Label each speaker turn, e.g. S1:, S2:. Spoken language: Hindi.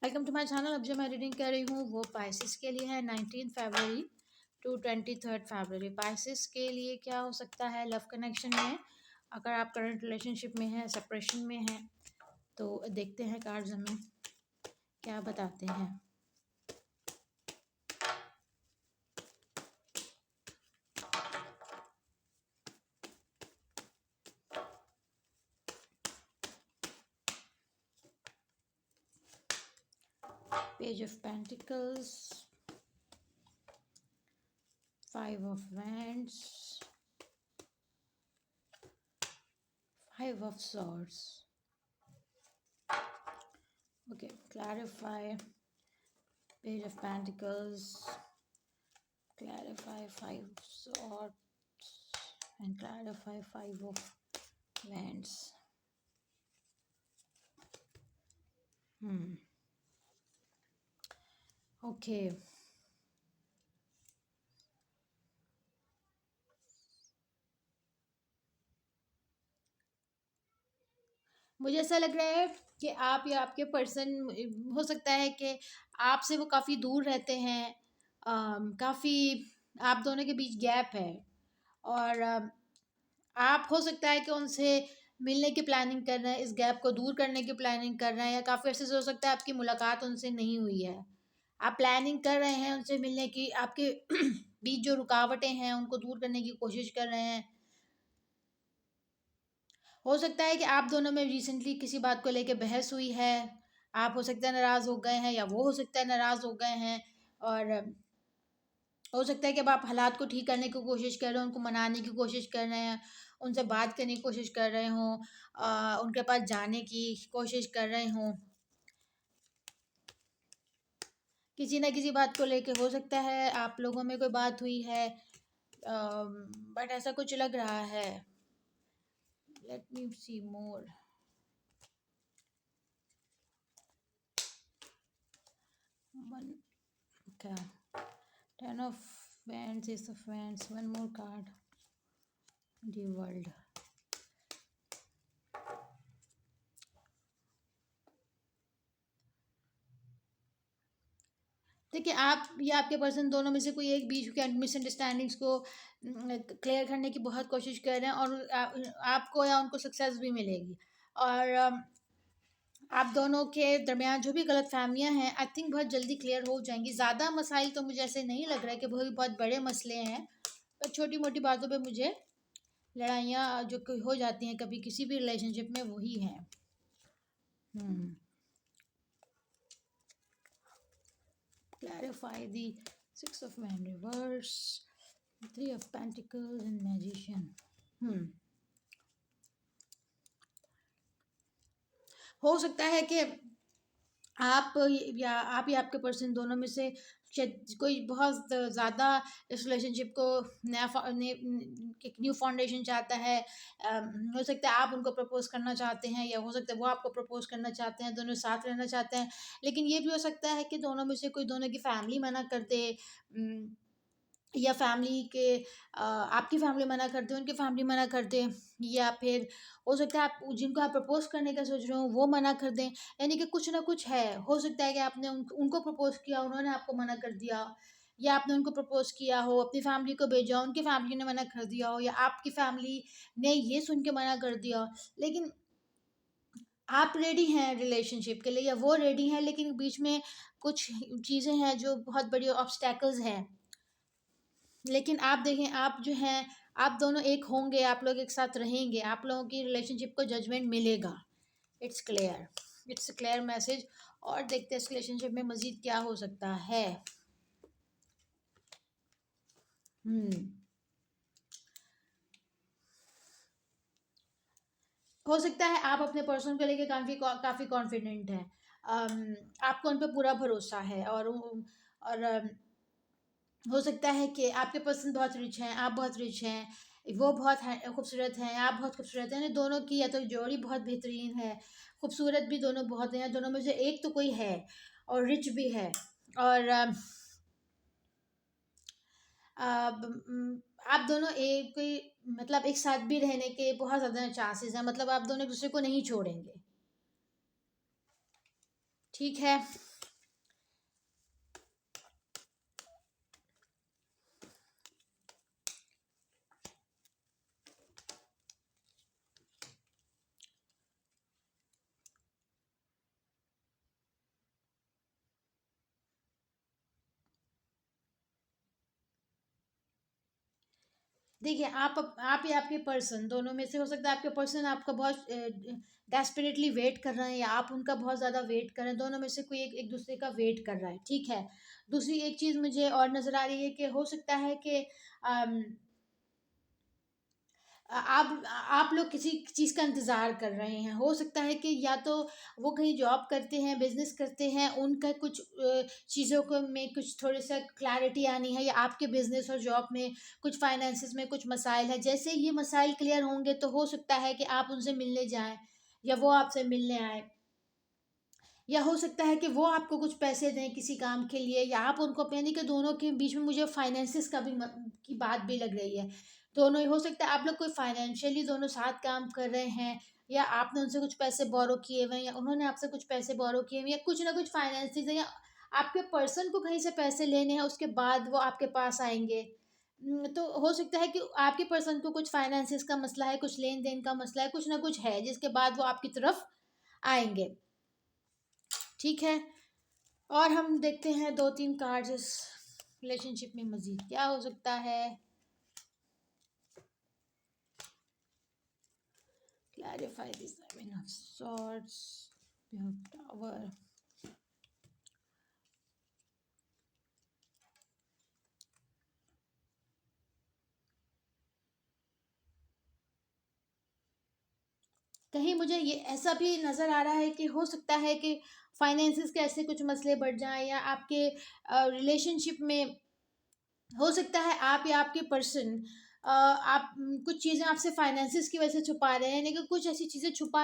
S1: Welcome to my channel. अब जो मैं रीडिंग कर रही हूँ वो पाइसेस के लिए है 19 फरवरी टू 23 फरवरी। पाइसेस के लिए क्या हो सकता है लव कनेक्शन में, अगर आप करंट रिलेशनशिप में हैं, सेपरेशन में हैं, तो देखते हैं कार्ड्स हमें क्या बताते हैं। Page of pentacles, 5 of wands, 5 of swords. Okay, clarify page of pentacles, clarify 5 swords and clarify 5 of wands. Okay. मुझे ऐसा लग रहा है कि आप या आपके पर्सन, हो सकता है कि आपसे वो काफ़ी दूर रहते हैं, काफ़ी आप दोनों के बीच गैप है, और आप हो सकता है कि उनसे मिलने की प्लानिंग कर रहे हैं, इस गैप को दूर करने की प्लानिंग कर रहे हैं, या काफ़ी अर्से से हो सकता है आपकी मुलाकात उनसे नहीं हुई है। आप प्लानिंग कर रहे हैं उनसे मिलने की, आपके बीच जो रुकावटें हैं उनको दूर करने की कोशिश कर रहे हैं। हो सकता है कि आप दोनों में रिसेंटली किसी बात को लेके बहस हुई है, आप हो सकता है नाराज़ हो गए हैं, या वो हो सकता है नाराज़ हो गए हैं, और हो सकता है कि अब आप हालात को ठीक करने की कोशिश कर रहे हो, उनको मनाने की कोशिश कर रहे हैं, उनसे बात करने की कोशिश कर रहे हों, उनके पास जाने की कोशिश कर रहे हों। किसी ना किसी बात को लेके हो सकता है आप लोगों में कोई बात हुई है, बट ऐसा कुछ लग रहा है। लेट मी सी मोर। वन, क्या, 10 of wands, ace of wands, one more card, the world. देखिए, आप या आपके पर्सन दोनों में से कोई एक बीच के मिसअंडरस्टैंडिंग्स को क्लियर करने की बहुत कोशिश कर रहे हैं, और आपको या उनको सक्सेस भी मिलेगी, और आप दोनों के दरमियान जो भी गलत फहमियाँ हैं आई थिंक बहुत जल्दी क्लियर हो जाएंगी। ज़्यादा मसाइल तो मुझे ऐसे नहीं लग रहा है कि बहुत बड़े मसले हैं, पर छोटी मोटी बातों पे मुझे लड़ाइयाँ जो हो जाती हैं कभी किसी भी रिलेशनशिप में, वही हैं। Clarify the 6 of Wands reverse, 3 of Pentacles and Magician. हो सकता है कि आप या आपके पर्सन दोनों में से कोई बहुत ज़्यादा इस रिलेशनशिप को एक न्यू फाउंडेशन चाहता है। हो सकता है आप उनको प्रपोज करना चाहते हैं, या हो सकता है वो आपको प्रपोज करना चाहते हैं, दोनों साथ रहना चाहते हैं। लेकिन ये भी हो सकता है कि दोनों में से कोई, दोनों की फैमिली मना कर दे, या फैमिली के आपकी फैमिली मना कर दे, उनकी फैमिली मना कर दे, या फिर हो सकता है आप जिनको आप प्रपोज करने का सोच रहे हो वो मना कर दें। यानी कि कुछ ना कुछ है। हो सकता है कि आपने उनको प्रपोज किया, उन्होंने आपको मना कर दिया, या आपने उनको प्रपोज किया हो, अपनी फैमिली को भेजा, उनकी फैमिली ने मना कर दिया हो, या आपकी फैमिली ने ये सुन के मना कर दिया हो। लेकिन आप रेडी हैं रिलेशनशिप के लिए, या वो रेडी हैं, लेकिन बीच में कुछ चीज़ें हैं जो बहुत बड़ी ऑब्स्टैकल्स हैं। लेकिन आप देखें, आप जो हैं, आप दोनों एक होंगे, आप लोग एक साथ रहेंगे, आप लोगों की रिलेशनशिप को जजमेंट मिलेगा। It's clear, it's clear message. और देखते हैं इस रिलेशनशिप में मज़ीद क्या हो सकता है। हो सकता है आप अपने पर्सन को लेके काफ़ी कॉन्फिडेंट हैं, आपको उन पर पूरा भरोसा है, और हो सकता है कि आपके पर्सन बहुत रिच हैं, आप बहुत रिच हैं, वो बहुत खूबसूरत हैं, आप बहुत खूबसूरत हैं। दोनों की या तो जोड़ी बहुत बेहतरीन है, खूबसूरत भी दोनों बहुत हैं, दोनों में से एक तो कोई है और रिच भी है, और आप दोनों एक कोई, मतलब एक साथ भी रहने के बहुत ज़्यादा चांसेस हैं, मतलब आप दोनों एक दूसरे को नहीं छोड़ेंगे। ठीक है, देखिए, आप या आपके पर्सन दोनों में से हो सकता है आपके पर्सन आपका बहुत डेस्परेटली वेट कर रहे हैं या आप उनका बहुत ज़्यादा वेट कर रहे हैं, दोनों में से कोई एक दूसरे का वेट कर रहा है, ठीक है। दूसरी एक चीज़ मुझे और नज़र आ रही है कि हो सकता है कि अम, आप लोग किसी चीज़ का इंतज़ार कर रहे हैं। हो सकता है कि या तो वो कहीं जॉब करते हैं, बिज़नेस करते हैं, उनका कुछ चीज़ों को में कुछ थोड़ा-सा क्लैरिटी आनी है, या आपके बिज़नेस और जॉब में कुछ फाइनेंसेस में कुछ मसाइल हैं। जैसे ये मसाइल क्लियर होंगे तो हो सकता है कि आप उनसे मिलने जाएँ या वो आपसे मिलने आएँ। या हो सकता है कि वो आपको कुछ पैसे दें किसी काम के लिए, या आप उनको, यानी कि दोनों के बीच में मुझे फाइनेंसेस का भी की बात भी लग रही है। दोनों ही हो सकता है आप लोग कोई फाइनेंशियली दोनों साथ काम कर रहे हैं, या आपने उनसे कुछ पैसे बोरो किए हुए हैं या उन्होंने आपसे कुछ पैसे बोरो किए हुए हैं, या कुछ ना कुछ फाइनेंसेस है, या आपके पर्सन को कहीं से पैसे लेने हैं उसके बाद वो आपके पास आएंगे। तो हो सकता है कि आपके पर्सन को कुछ फाइनेंसेस का मसला है, कुछ लेन देन का मसला है, कुछ ना कुछ है जिसके बाद वो आपकी तरफ आएंगे, ठीक है। और हम देखते हैं 2-3 कार्ड्स इस रिलेशनशिप में मज़ीद क्या हो सकता है। Clarify this seven of swords, tower. कहीं मुझे ये ऐसा भी नज़र आ रहा है कि हो सकता है कि फाइनेंसिस के ऐसे कुछ मसले बढ़ जाएँ, या आपके रिलेशनशिप में हो सकता है आप या आपके पर्सन कुछ चीज़ें आपसे फाइनेंसिस की वजह से छुपा रहे हैं, लेकिन कुछ ऐसी चीज़ें छुपा